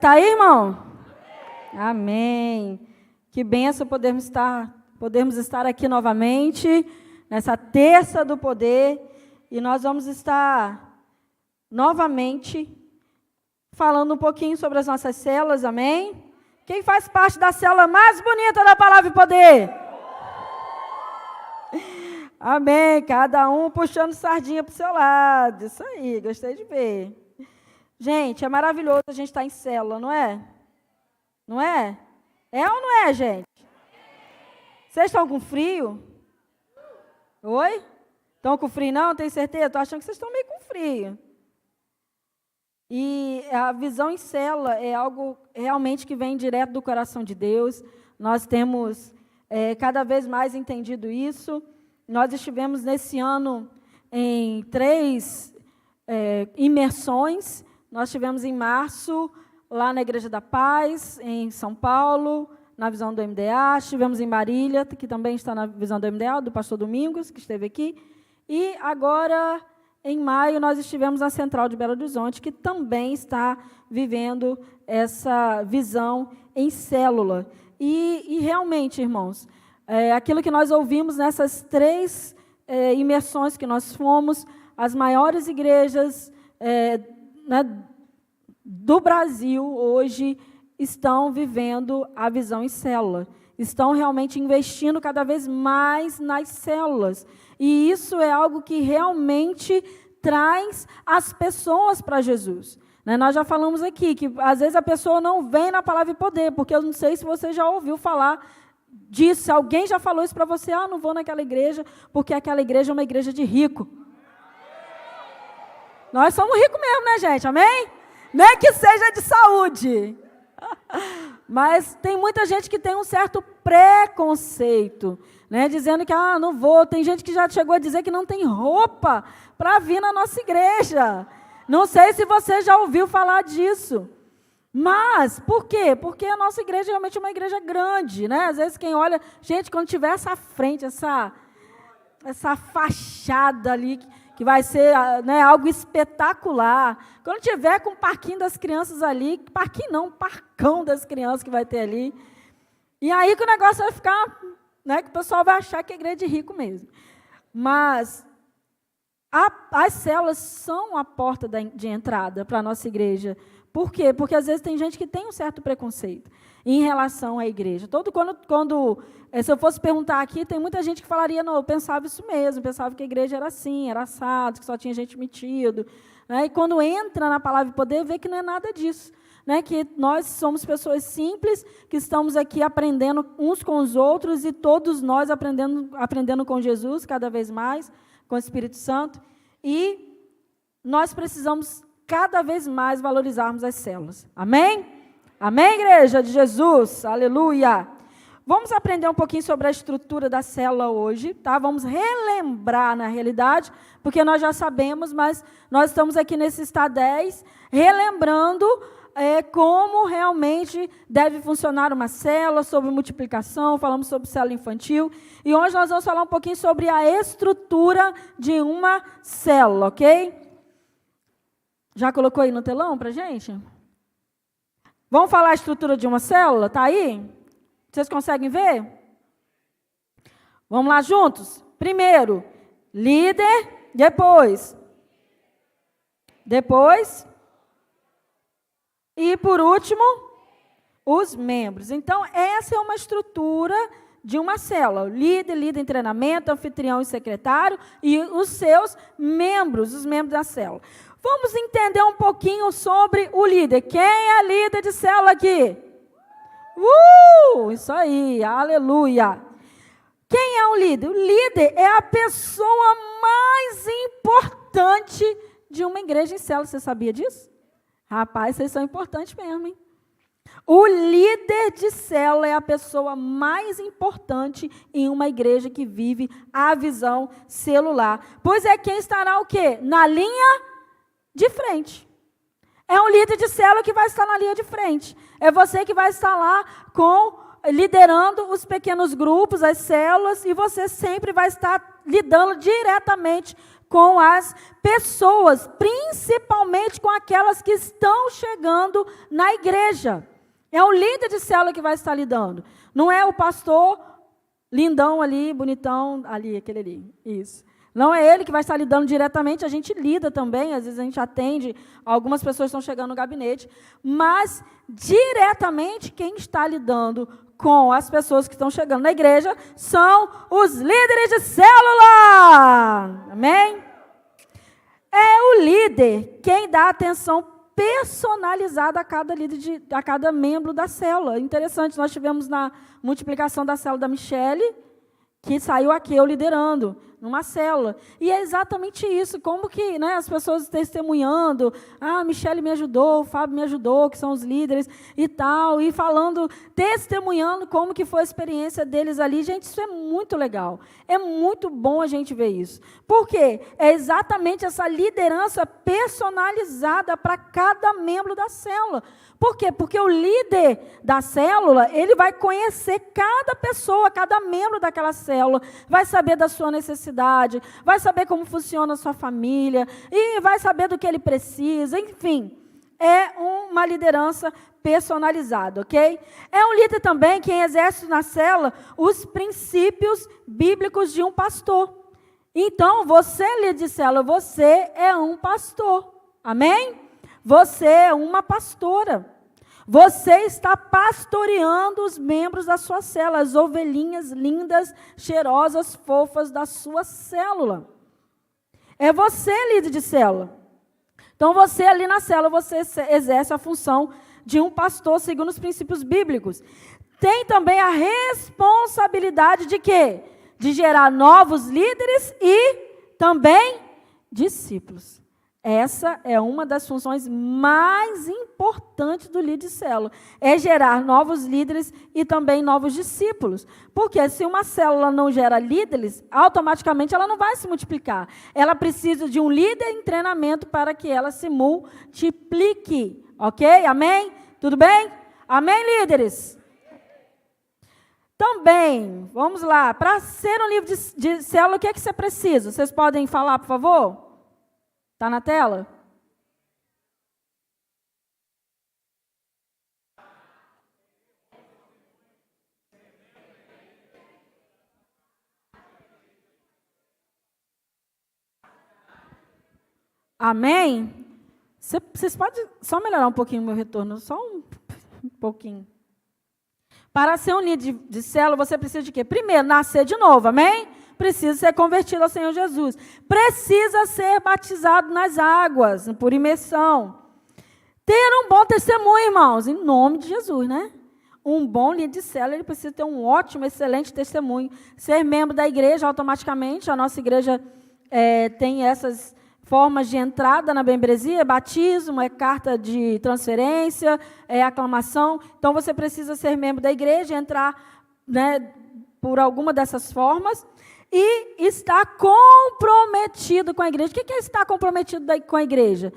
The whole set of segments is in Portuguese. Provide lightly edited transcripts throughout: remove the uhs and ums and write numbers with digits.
Tá aí, irmão? Amém. Que bênção podermos estar aqui novamente, nessa terça do poder, e nós vamos estar novamente falando um pouquinho sobre as nossas células, amém? Quem faz parte da célula mais bonita da Palavra e Poder? Amém, cada um puxando sardinha para o seu lado, isso aí, gostei de ver. Gente, é maravilhoso a gente estar em célula, não é? Não é? É ou não é, gente? Vocês estão com frio? Oi? Estão com frio não? Tem certeza? Estou achando que vocês estão meio com frio. E a visão em célula é algo realmente que vem direto do coração de Deus. Nós temos cada vez mais entendido isso. Nós estivemos nesse ano em 3 imersões. Nós estivemos em março, lá na Igreja da Paz, em São Paulo, na visão do MDA. Estivemos em Marília, que também está na visão do MDA, do pastor Domingos, que esteve aqui. E agora, em maio, nós estivemos na Central de Belo Horizonte, que também está vivendo essa visão em célula. E realmente, irmãos, aquilo que nós ouvimos nessas 3 imersões que nós fomos, as maiores igrejas do Brasil hoje estão vivendo a visão em célula, estão realmente investindo cada vez mais nas células, e isso é algo que realmente traz as pessoas para Jesus. Nós já falamos aqui que às vezes a pessoa não vem na Palavra e Poder, porque eu não sei se você já ouviu falar disso, se alguém já falou isso para você, não vou naquela igreja, porque aquela igreja é uma igreja de rico. Nós somos ricos mesmo, né, gente? Amém? Nem que seja de saúde. Mas tem muita gente que tem um certo preconceito, né, dizendo que não vou. Tem gente que já chegou a dizer que não tem roupa para vir na nossa igreja. Não sei se você já ouviu falar disso. Mas, por quê? Porque a nossa igreja realmente é uma igreja grande, né? Às vezes quem olha, gente, quando tiver essa frente, essa fachada ali, que vai ser, né, algo espetacular. Quando tiver com o parquinho das crianças ali, parquinho não, parcão das crianças que vai ter ali. E aí que o negócio vai ficar, né, que o pessoal vai achar que é igreja de rico mesmo. Mas as células são a porta de entrada para a nossa igreja. Por quê? Porque às vezes tem gente que tem um certo preconceito em relação à igreja. Se eu fosse perguntar aqui, tem muita gente que falaria, não, eu pensava isso mesmo, pensava que a igreja era assim, era assado, que só tinha gente metido. Né? E quando entra na Palavra e Poder, vê que não é nada disso. Né? Que nós somos pessoas simples, que estamos aqui aprendendo uns com os outros, e todos nós aprendendo com Jesus, cada vez mais, com o Espírito Santo. E nós precisamos cada vez mais valorizarmos as células. Amém? Amém, igreja de Jesus? Aleluia! Vamos aprender um pouquinho sobre a estrutura da célula hoje, tá? Vamos relembrar, na realidade, porque nós já sabemos, mas nós estamos aqui nesse Estado 10, relembrando como realmente deve funcionar uma célula, sobre multiplicação, falamos sobre célula infantil, e hoje nós vamos falar um pouquinho sobre a estrutura de uma célula, ok? Já colocou aí no telão para a gente? Vamos falar a estrutura de uma célula? Está aí? Vocês conseguem ver? Vamos lá juntos? Primeiro, líder, depois, e por último, os membros. Então, essa é uma estrutura de uma célula. O líder em treinamento, anfitrião e secretário, e os seus membros, os membros da célula. Vamos entender um pouquinho sobre o líder. Quem é líder de célula aqui? Isso aí, aleluia. Quem é o líder? O líder é a pessoa mais importante de uma igreja em célula. Você sabia disso? Rapaz, vocês são importantes mesmo, hein? O líder de célula é a pessoa mais importante em uma igreja que vive a visão celular. Pois é quem estará o quê? Na linha de frente. É um líder de célula que vai estar na linha de frente. É você que vai estar lá liderando os pequenos grupos, as células, e você sempre vai estar lidando diretamente com as pessoas, principalmente com aquelas que estão chegando na igreja. É o líder de célula que vai estar lidando. Não é o pastor lindão ali, bonitão, ali, aquele ali. Isso. Não é ele que vai estar lidando diretamente, a gente lida também, às vezes a gente atende, algumas pessoas estão chegando no gabinete, mas diretamente quem está lidando com as pessoas que estão chegando na igreja são os líderes de célula. Amém? É o líder quem dá atenção personalizada a cada líder, a cada membro da célula. Interessante, nós tivemos na multiplicação da célula da Michele, que saiu aqui, eu liderando, numa célula. E é exatamente isso, como que, né, as pessoas testemunhando, a Michele me ajudou, o Fábio me ajudou, que são os líderes e tal, e falando, testemunhando como que foi a experiência deles ali. Gente, isso é muito legal. É muito bom a gente ver isso. Por quê? É exatamente essa liderança personalizada para cada membro da célula. Por quê? Porque o líder da célula, ele vai conhecer cada pessoa, cada membro daquela célula, vai saber da sua necessidade, vai saber como funciona a sua família, e vai saber do que ele precisa, enfim. É uma liderança personalizada, ok? É um líder também quem exerce na célula os princípios bíblicos de um pastor. Então, você, líder de célula, você é um pastor, amém? Você é uma pastora. Você está pastoreando os membros da sua célula, as ovelhinhas lindas, cheirosas, fofas da sua célula. É você, líder de célula. Então, você ali na célula, você exerce a função de um pastor, segundo os princípios bíblicos. Tem também a responsabilidade de quê? De gerar novos líderes e também discípulos. Essa é uma das funções mais importantes do líder de célula. É gerar novos líderes e também novos discípulos. Porque se uma célula não gera líderes, automaticamente ela não vai se multiplicar. Ela precisa de um líder em treinamento para que ela se multiplique. Ok? Amém? Tudo bem? Amém, líderes? Também, vamos lá, para ser um líder de célula, o que é que você precisa? Vocês podem falar, por favor? Está na tela? Amém? Vocês podem só melhorar um pouquinho o meu retorno, só um pouquinho. Para ser um líder de célula, você precisa de quê? Primeiro, nascer de novo, amém? Precisa ser convertido ao Senhor Jesus. Precisa ser batizado nas águas, por imersão. Ter um bom testemunho, irmãos, em nome de Jesus, né? Um bom líder de célula, ele precisa ter um ótimo, excelente testemunho. Ser membro da igreja, automaticamente, a nossa igreja tem essas formas de entrada na membresia, é batismo, é carta de transferência, é aclamação. Então, você precisa ser membro da igreja, entrar, né, por alguma dessas formas, e estar comprometido com a igreja. O que é estar comprometido com a igreja?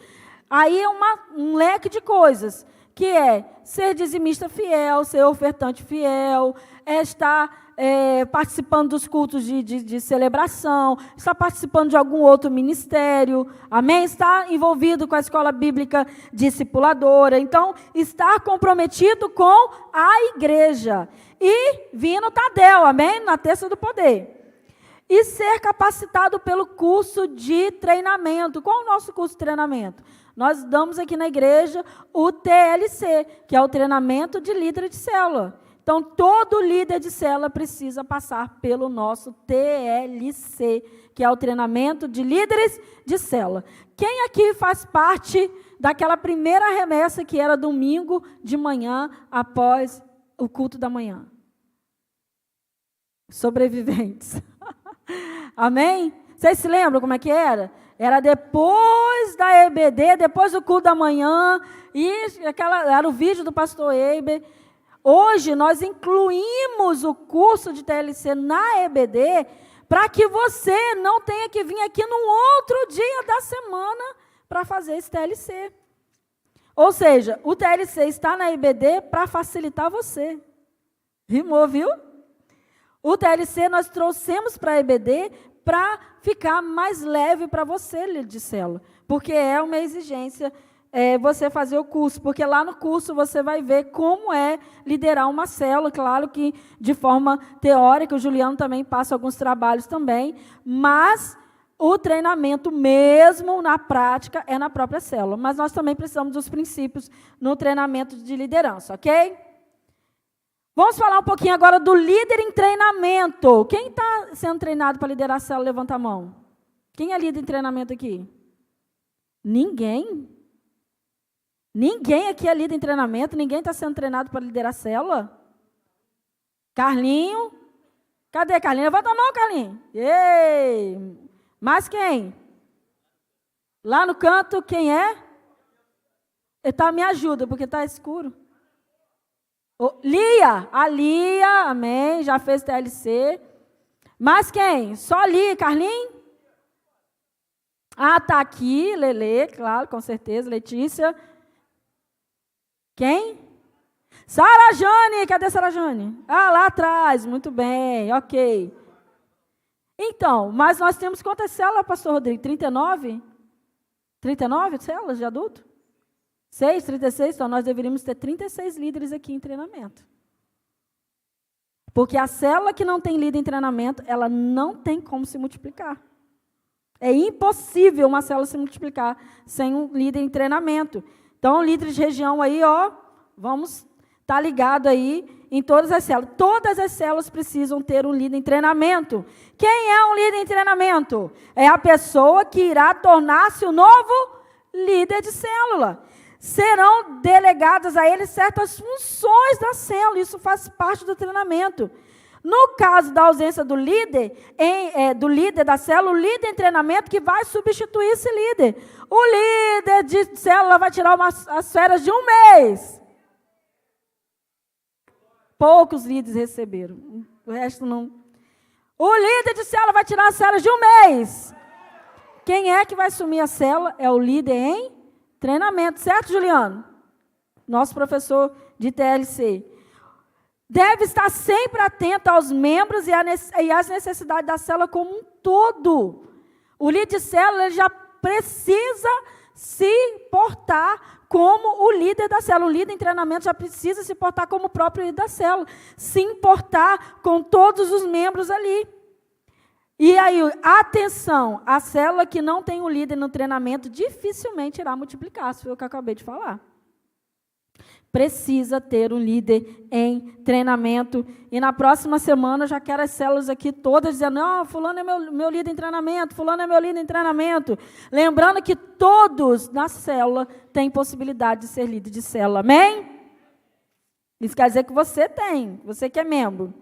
Aí é um leque de coisas, que é ser dizimista fiel, ser ofertante fiel, estar participando dos cultos de celebração, estar participando de algum outro ministério, amém? Estar envolvido com a escola bíblica discipuladora. Então, estar comprometido com a igreja. E vir no Tadel, amém? Na terça do poder. E ser capacitado pelo curso de treinamento. Qual é o nosso curso de treinamento? Nós damos aqui na igreja o TLC, que é o treinamento de líder de célula. Então, todo líder de célula precisa passar pelo nosso TLC, que é o treinamento de líderes de célula. Quem aqui faz parte daquela primeira remessa que era domingo de manhã, após o culto da manhã? Sobreviventes. Amém? Vocês se lembram como é que era? Era depois da EBD, depois do culto da manhã, e era o vídeo do pastor Eiber. Hoje, nós incluímos o curso de TLC na EBD para que você não tenha que vir aqui num outro dia da semana para fazer esse TLC. Ou seja, o TLC está na EBD para facilitar você. Rimou, viu? O TLC nós trouxemos para a EBD para ficar mais leve para você, líder de célula. Porque é uma exigência você fazer o curso, porque lá no curso você vai ver como é liderar uma célula, claro que de forma teórica, o Juliano também passa alguns trabalhos também, mas o treinamento mesmo na prática é na própria célula, mas nós também precisamos dos princípios no treinamento de liderança, ok? Vamos falar um pouquinho agora do líder em treinamento. Quem está sendo treinado para liderar a célula, levanta a mão. Quem é líder em treinamento aqui? Ninguém? Ninguém aqui é líder em treinamento? Ninguém está sendo treinado para liderar a célula? Carlinho? Cadê Carlinho? Levanta a mão, Carlinho. Ei! Mais quem? Lá no canto, quem é? Me ajuda, porque está escuro. Lia, a Lia, amém, já fez TLC. Mais quem? Só Lia, Carlinho? Está aqui, Lele, claro, com certeza, Letícia. Quem? Sara Jane, cadê Sara Jane? Lá atrás, muito bem, ok. Então, mas nós temos quantas células, pastor Rodrigo? 39? 39 células de adulto? 6, 36, então nós deveríamos ter 36 líderes aqui em treinamento. Porque a célula que não tem líder em treinamento, ela não tem como se multiplicar. É impossível uma célula se multiplicar sem um líder em treinamento. Então, líderes de região aí, vamos estar ligado aí em todas as células. Todas as células precisam ter um líder em treinamento. Quem é um líder em treinamento? É a pessoa que irá tornar-se o novo líder de célula. Serão delegadas a ele certas funções da célula, isso faz parte do treinamento. No caso da ausência do líder, do líder da célula, o líder em treinamento que vai substituir esse líder. O líder de célula vai tirar as férias de um mês. Poucos líderes receberam, o resto não. O líder de célula vai tirar as férias de um mês. Quem é que vai assumir a célula? É o líder em treinamento, certo, Juliano? Nosso professor de TLC. Deve estar sempre atento aos membros e às necessidades da célula como um todo. O líder de célula ele já precisa se portar como o líder da célula. O líder em treinamento já precisa se portar como o próprio líder da célula. Se importar com todos os membros ali. E aí, atenção, a célula que não tem um líder no treinamento dificilmente irá multiplicar, isso foi o que eu acabei de falar. Precisa ter um líder em treinamento. E na próxima semana eu já quero as células aqui todas dizendo, não, fulano é meu líder em treinamento, fulano é meu líder em treinamento. Lembrando que todos na célula têm possibilidade de ser líder de célula, amém? Isso quer dizer que você tem, você que é membro.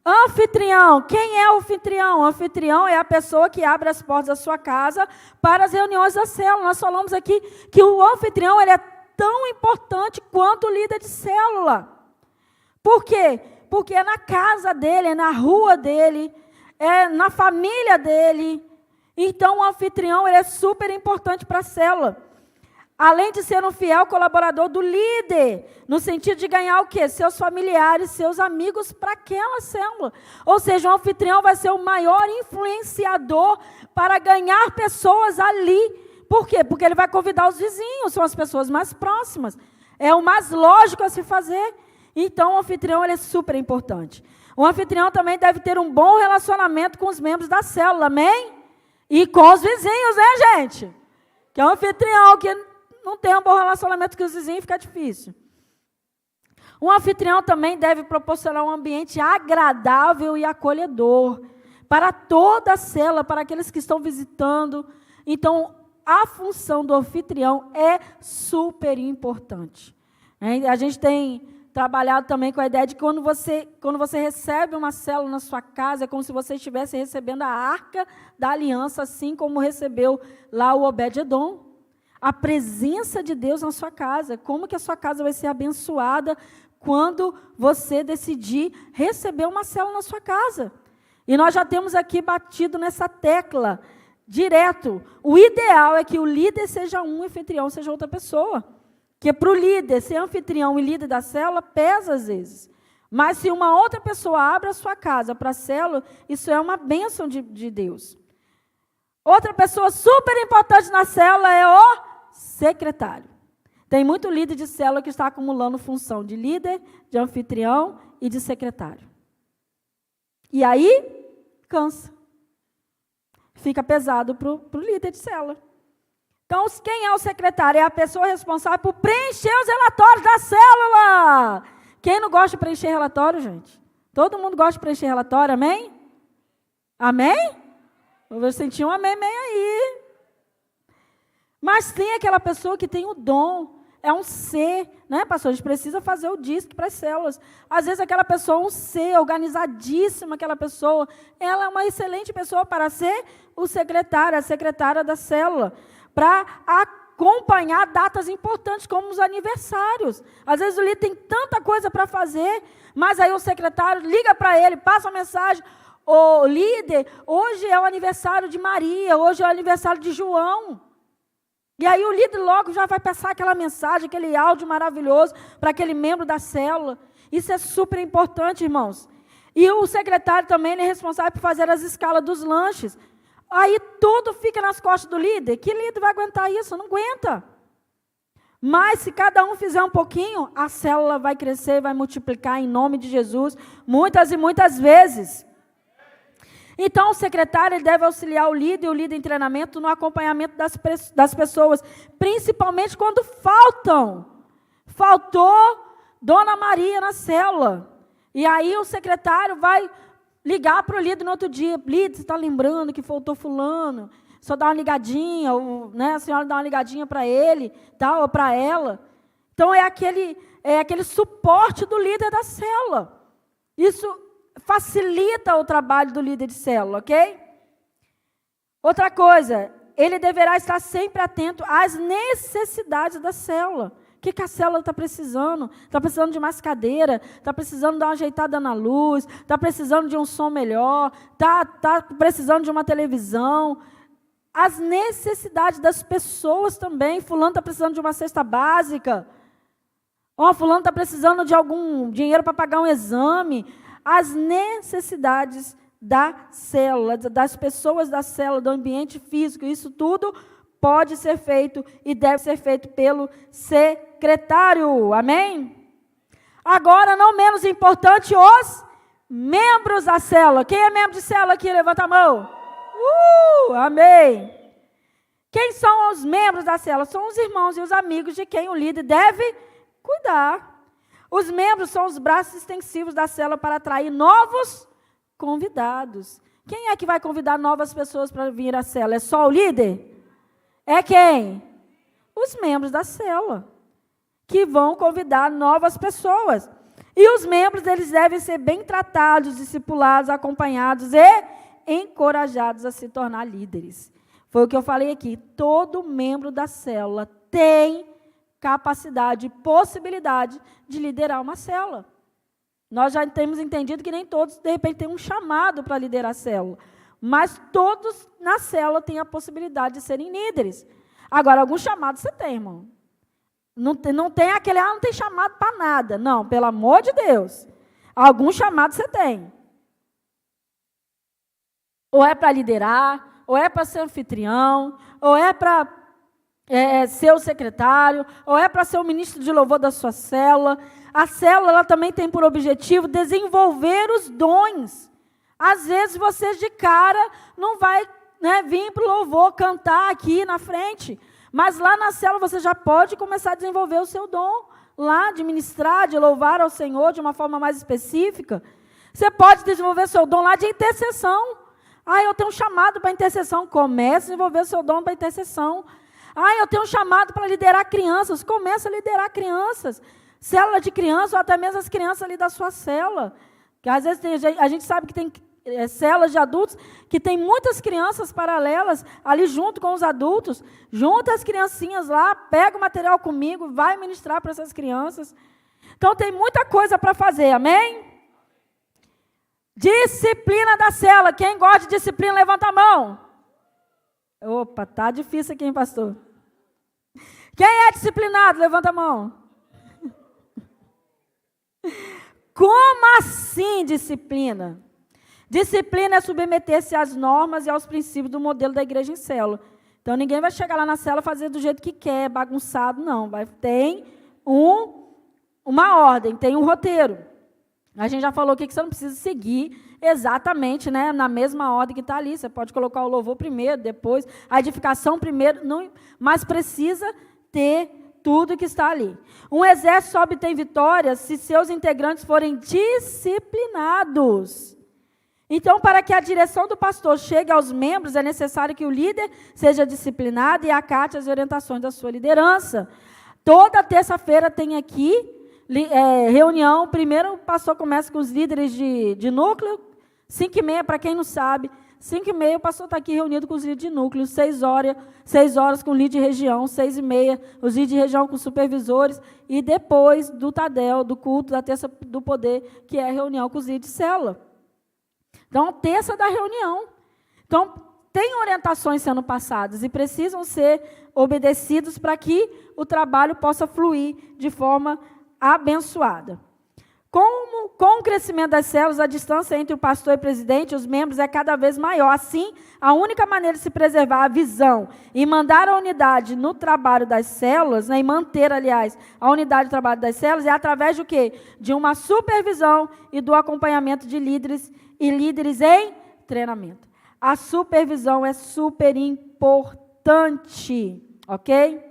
Anfitrião, quem é o anfitrião? O anfitrião é a pessoa que abre as portas da sua casa para as reuniões da célula. Nós falamos aqui que o anfitrião ele é tão importante quanto o líder de célula. Por quê? Porque é na casa dele, é na rua dele, é na família dele. Então, o anfitrião ele é super importante para a célula. Além de ser um fiel colaborador do líder, no sentido de ganhar o quê? Seus familiares, seus amigos para aquela célula. Ou seja, o anfitrião vai ser o maior influenciador para ganhar pessoas ali. Por quê? Porque ele vai convidar os vizinhos, são as pessoas mais próximas. É o mais lógico a se fazer. Então, o anfitrião ele é super importante. O anfitrião também deve ter um bom relacionamento com os membros da célula, amém? E com os vizinhos, né, gente? Que é um anfitrião que não tem um bom relacionamento com os vizinhos, fica difícil. Um anfitrião também deve proporcionar um ambiente agradável e acolhedor para toda a célula, para aqueles que estão visitando. Então, a função do anfitrião é super importante. A gente tem trabalhado também com a ideia de que quando você recebe uma célula na sua casa, é como se você estivesse recebendo a arca da aliança, assim como recebeu lá o Obed-Edom. A presença de Deus na sua casa. Como que a sua casa vai ser abençoada quando você decidir receber uma célula na sua casa? E nós já temos aqui batido nessa tecla direto. O ideal é que o líder seja um, o anfitrião seja outra pessoa. Porque para o líder ser anfitrião e líder da célula pesa às vezes. Mas se uma outra pessoa abre a sua casa para a célula, isso é uma bênção de Deus. Outra pessoa super importante na célula é o secretário. Tem muito líder de célula que está acumulando função de líder, de anfitrião e de secretário. E aí, cansa. Fica pesado para o líder de célula. Então, quem é o secretário? É a pessoa responsável por preencher os relatórios da célula. Quem não gosta de preencher relatório, gente? Todo mundo gosta de preencher relatório, amém? Amém? Eu vou sentir um amém aí. Mas tem aquela pessoa que tem o dom, é um ser, né, pastor? A gente precisa fazer o disco para as células. Às vezes aquela pessoa é um ser organizadíssima, aquela pessoa, ela é uma excelente pessoa para ser o secretário, a secretária da célula, para acompanhar datas importantes, como os aniversários. Às vezes o líder tem tanta coisa para fazer, mas aí o secretário liga para ele, passa uma mensagem: ô líder, hoje é o aniversário de Maria, hoje é o aniversário de João. E aí o líder logo já vai passar aquela mensagem, aquele áudio maravilhoso para aquele membro da célula. Isso é super importante, irmãos. E o secretário também ele é responsável por fazer as escalas dos lanches. Aí tudo fica nas costas do líder. Que líder vai aguentar isso? Não aguenta. Mas se cada um fizer um pouquinho, a célula vai crescer e vai multiplicar em nome de Jesus, muitas e muitas vezes. Então, o secretário ele deve auxiliar o líder em treinamento no acompanhamento das pessoas, principalmente quando faltam. Faltou Dona Maria na célula. E aí o secretário vai ligar para o líder no outro dia: líder, você está lembrando que faltou fulano? Só dá uma ligadinha, ou, né, a senhora dá uma ligadinha para ele, tá, ou para ela. Então, é aquele suporte do líder da célula. Isso facilita o trabalho do líder de célula, ok? Outra coisa, ele deverá estar sempre atento às necessidades da célula. O que a célula está precisando? Está precisando de mais cadeira, está precisando dar uma ajeitada na luz, está precisando de um som melhor, está precisando de uma televisão. As necessidades das pessoas também. Fulano está precisando de uma cesta básica. Fulano está precisando de algum dinheiro para pagar um exame. As necessidades da célula, das pessoas da célula, do ambiente físico, isso tudo pode ser feito e deve ser feito pelo secretário. Amém? Agora, não menos importante, os membros da célula. Quem é membro de célula aqui? Levanta a mão. Amém. Quem são os membros da célula? São os irmãos e os amigos de quem o líder deve cuidar. Os membros são os braços extensivos da célula para atrair novos convidados. Quem é que vai convidar novas pessoas para vir à célula? É só o líder? É quem? Os membros da célula, que vão convidar novas pessoas. E os membros, eles devem ser bem tratados, discipulados, acompanhados e encorajados a se tornar líderes. Foi o que eu falei aqui. Todo membro da célula tem capacidade, possibilidade de liderar uma célula. Nós já temos entendido que nem todos, de repente, têm um chamado para liderar a célula. Mas todos na célula têm a possibilidade de serem líderes. Agora, alguns chamados você tem, irmão. Não tem aquele, não tem chamado para nada. Não, pelo amor de Deus. Alguns chamados você tem. Ou é para liderar, ou é para ser anfitrião, ou é para ser o secretário, ou é para ser o ministro de louvor da sua célula. A célula ela também tem por objetivo desenvolver os dons. Às vezes você de cara não vai, né, vir para o louvor, cantar aqui na frente, mas lá na célula você já pode começar a desenvolver o seu dom, lá de ministrar, de louvar ao Senhor de uma forma mais específica. Você pode desenvolver seu dom lá de intercessão. Eu tenho um chamado para intercessão. Comece a desenvolver o seu dom para intercessão. Eu tenho um chamado para liderar crianças. Comece a liderar crianças. Célula de crianças, ou até mesmo as crianças ali da sua célula. Que às vezes a gente sabe que tem células de adultos que tem muitas crianças paralelas ali junto com os adultos. Junta as criancinhas lá, pega o material comigo, vai ministrar para essas crianças. Então tem muita coisa para fazer, amém? Disciplina da célula. Quem gosta de disciplina, levanta a mão. Opa, tá difícil aqui, hein, pastor? Quem é disciplinado, levanta a mão. Como assim disciplina? Disciplina é submeter-se às normas e aos princípios do modelo da igreja em célula. Então, ninguém vai chegar lá na célula e fazer do jeito que quer, bagunçado, não. Tem uma ordem, tem um roteiro. A gente já falou aqui que você não precisa seguir exatamente, né, na mesma ordem que está ali. Você pode colocar o louvor primeiro, depois a edificação primeiro, não, mas precisa ter tudo que está ali. Um exército só obtém vitórias se seus integrantes forem disciplinados. Então, para que a direção do pastor chegue aos membros, é necessário que o líder seja disciplinado e acate as orientações da sua liderança. Toda terça-feira tem aqui reunião. Primeiro o pastor começa com os líderes de núcleo, 5h30, para quem não sabe, 5h30 o pastor está aqui reunido com os líderes de núcleo, 6 horas com o líder de região, 6h30 os líderes de região com supervisores, e depois do Tadel, do culto, da terça do poder, que é a reunião com os líderes de célula. Então, terça da reunião. Então, tem orientações sendo passadas e precisam ser obedecidos para que o trabalho possa fluir de forma abençoada. Com o crescimento das células, a distância entre o pastor e o presidente e os membros é cada vez maior. Assim, a única maneira de se preservar a visão e mandar a unidade no trabalho das células, né, e manter, aliás, a unidade do trabalho das células, é através do quê? De uma supervisão e do acompanhamento de líderes e líderes em treinamento. A supervisão é super importante, ok?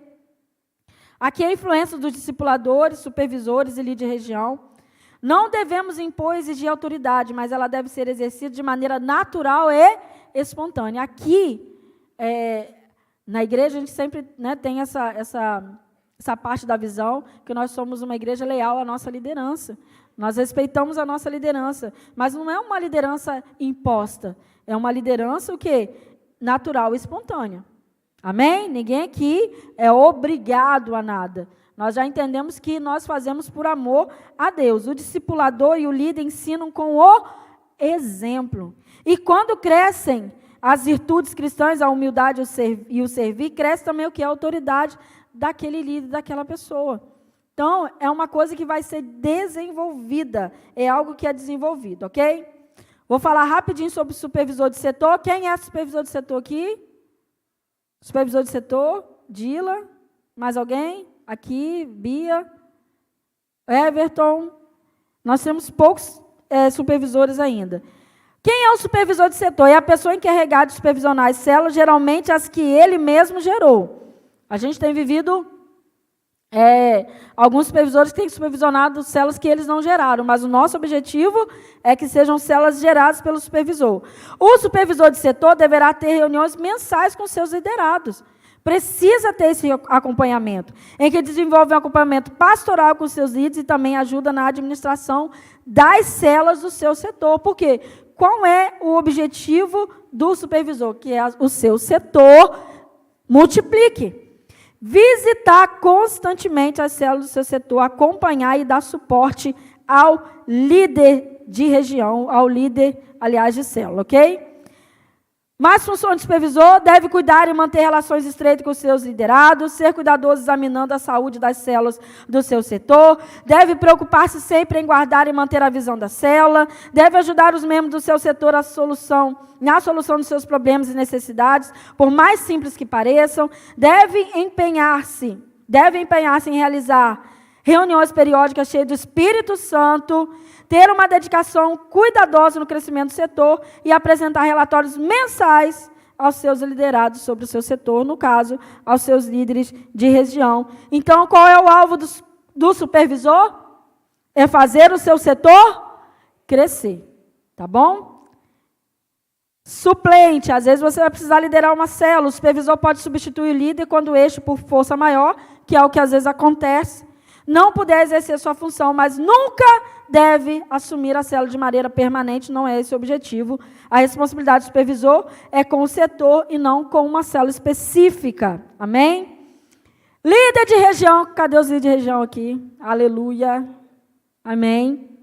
Aqui a influência dos discipuladores, supervisores e líderes de região. Não devemos impor e exigir autoridade, mas ela deve ser exercida de maneira natural e espontânea. Aqui, na igreja, a gente sempre, né, tem essa parte da visão, que nós somos uma igreja leal à nossa liderança. Nós respeitamos a nossa liderança, mas não é uma liderança imposta, é uma liderança o quê? Natural e espontânea. Amém? Ninguém aqui é obrigado a nada. Nós já entendemos que nós fazemos por amor a Deus. O discipulador e o líder ensinam com o exemplo. E quando crescem as virtudes cristãs, a humildade e o servir, cresce também o que? A autoridade daquele líder, daquela pessoa. Então, é uma coisa que vai ser desenvolvida. É algo que é desenvolvido, ok? Vou falar rapidinho sobre o supervisor de setor. Quem é supervisor de setor aqui? Supervisor de setor? Dila? Mais alguém? Aqui, Bia, Everton. Nós temos poucos supervisores ainda. Quem é o supervisor de setor? É a pessoa encarregada de supervisionar as células, geralmente as que ele mesmo gerou. A gente tem vivido alguns supervisores que têm supervisionado células que eles não geraram, mas o nosso objetivo é que sejam células geradas pelo supervisor. O supervisor de setor deverá ter reuniões mensais com seus liderados. Precisa ter esse acompanhamento, em que desenvolve um acompanhamento pastoral com seus líderes e também ajuda na administração das células do seu setor. Por quê? Qual é o objetivo do supervisor? Que o seu setor multiplique. Visitar constantemente as células do seu setor, acompanhar e dar suporte ao líder de região, ao líder, aliás, de célula, ok? Mais função de supervisor, deve cuidar e manter relações estreitas com os seus liderados, ser cuidadoso examinando a saúde das células do seu setor, deve preocupar-se sempre em guardar e manter a visão da célula, deve ajudar os membros do seu setor na solução dos seus problemas e necessidades, por mais simples que pareçam, deve empenhar-se em realizar reuniões periódicas cheias do Espírito Santo, ter uma dedicação cuidadosa no crescimento do setor e apresentar relatórios mensais aos seus liderados sobre o seu setor, no caso, aos seus líderes de região. Então, qual é o alvo do supervisor? É fazer o seu setor crescer, tá bom? Suplente, às vezes você vai precisar liderar uma célula, o supervisor pode substituir o líder quando este, por força maior, que é o que às vezes acontece, não puder exercer sua função, mas nunca deve assumir a célula de maneira permanente, não é esse o objetivo. A responsabilidade do supervisor é com o setor e não com uma célula específica. Amém? Líder de região, cadê os líderes de região aqui? Aleluia. Amém.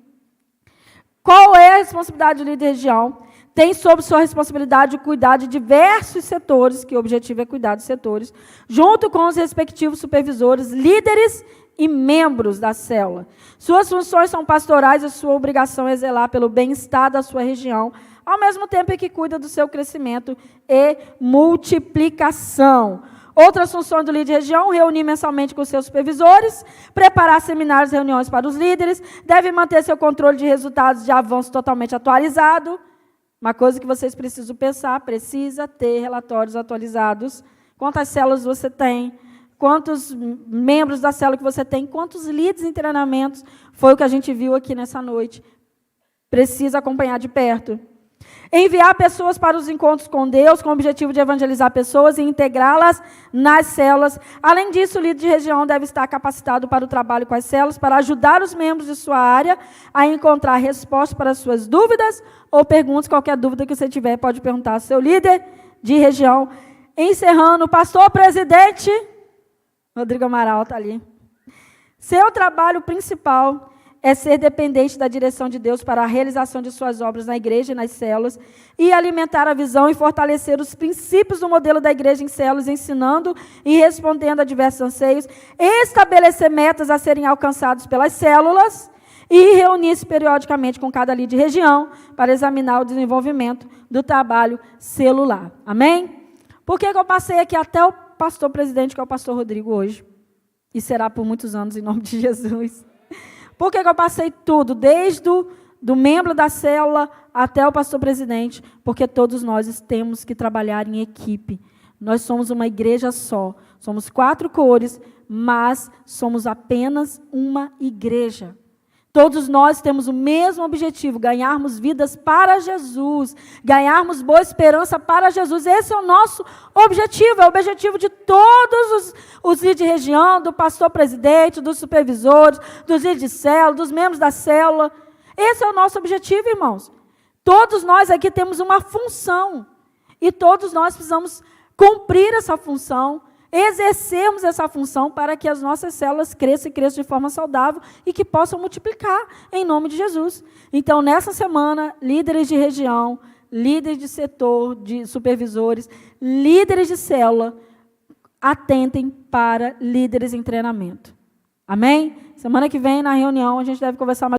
Qual é a responsabilidade do líder de região? Tem sob sua responsabilidade o cuidar de diversos setores, que o objetivo é cuidar dos setores, junto com os respectivos supervisores, líderes e membros da célula. Suas funções são pastorais e sua obrigação é zelar pelo bem-estar da sua região, ao mesmo tempo em que cuida do seu crescimento e multiplicação. Outras funções do líder de região: reunir mensalmente com seus supervisores, preparar seminários e reuniões para os líderes, deve manter seu controle de resultados de avanço totalmente atualizado. Uma coisa que vocês precisam pensar: precisa ter relatórios atualizados. Quantas células você tem? Quantos membros da célula que você tem? Quantos líderes em treinamentos? Foi o que a gente viu aqui nessa noite. Precisa acompanhar de perto. Enviar pessoas para os encontros com Deus, com o objetivo de evangelizar pessoas e integrá-las nas células. Além disso, o líder de região deve estar capacitado para o trabalho com as células, para ajudar os membros de sua área a encontrar respostas para as suas dúvidas ou perguntas. Qualquer dúvida que você tiver, pode perguntar ao seu líder de região. Encerrando, o pastor presidente, Rodrigo Amaral está ali. Seu trabalho principal é ser dependente da direção de Deus para a realização de suas obras na igreja e nas células, e alimentar a visão e fortalecer os princípios do modelo da igreja em células, ensinando e respondendo a diversos anseios, estabelecer metas a serem alcançadas pelas células e reunir-se periodicamente com cada líder de região para examinar o desenvolvimento do trabalho celular. Amém? Por que eu passei aqui até o pastor presidente, que é o pastor Rodrigo hoje? E será por muitos anos, em nome de Jesus. Por que eu passei tudo, desde do membro da célula até o pastor presidente? Porque todos nós temos que trabalhar em equipe. Nós somos uma igreja só. Somos 4 cores, mas somos apenas uma igreja. Todos nós temos o mesmo objetivo: ganharmos vidas para Jesus, ganharmos boa esperança para Jesus. Esse é o nosso objetivo, é o objetivo de todos os líderes de região, do pastor presidente, dos supervisores, dos líderes de célula, dos membros da célula. Esse é o nosso objetivo, irmãos. Todos nós aqui temos uma função, e todos nós precisamos cumprir essa função, exercermos essa função para que as nossas células cresçam de forma saudável e que possam multiplicar em nome de Jesus. Então, nessa semana, líderes de região, líderes de setor, de supervisores, líderes de célula, atentem para líderes em treinamento. Amém? Semana que vem, na reunião, a gente deve conversar mais.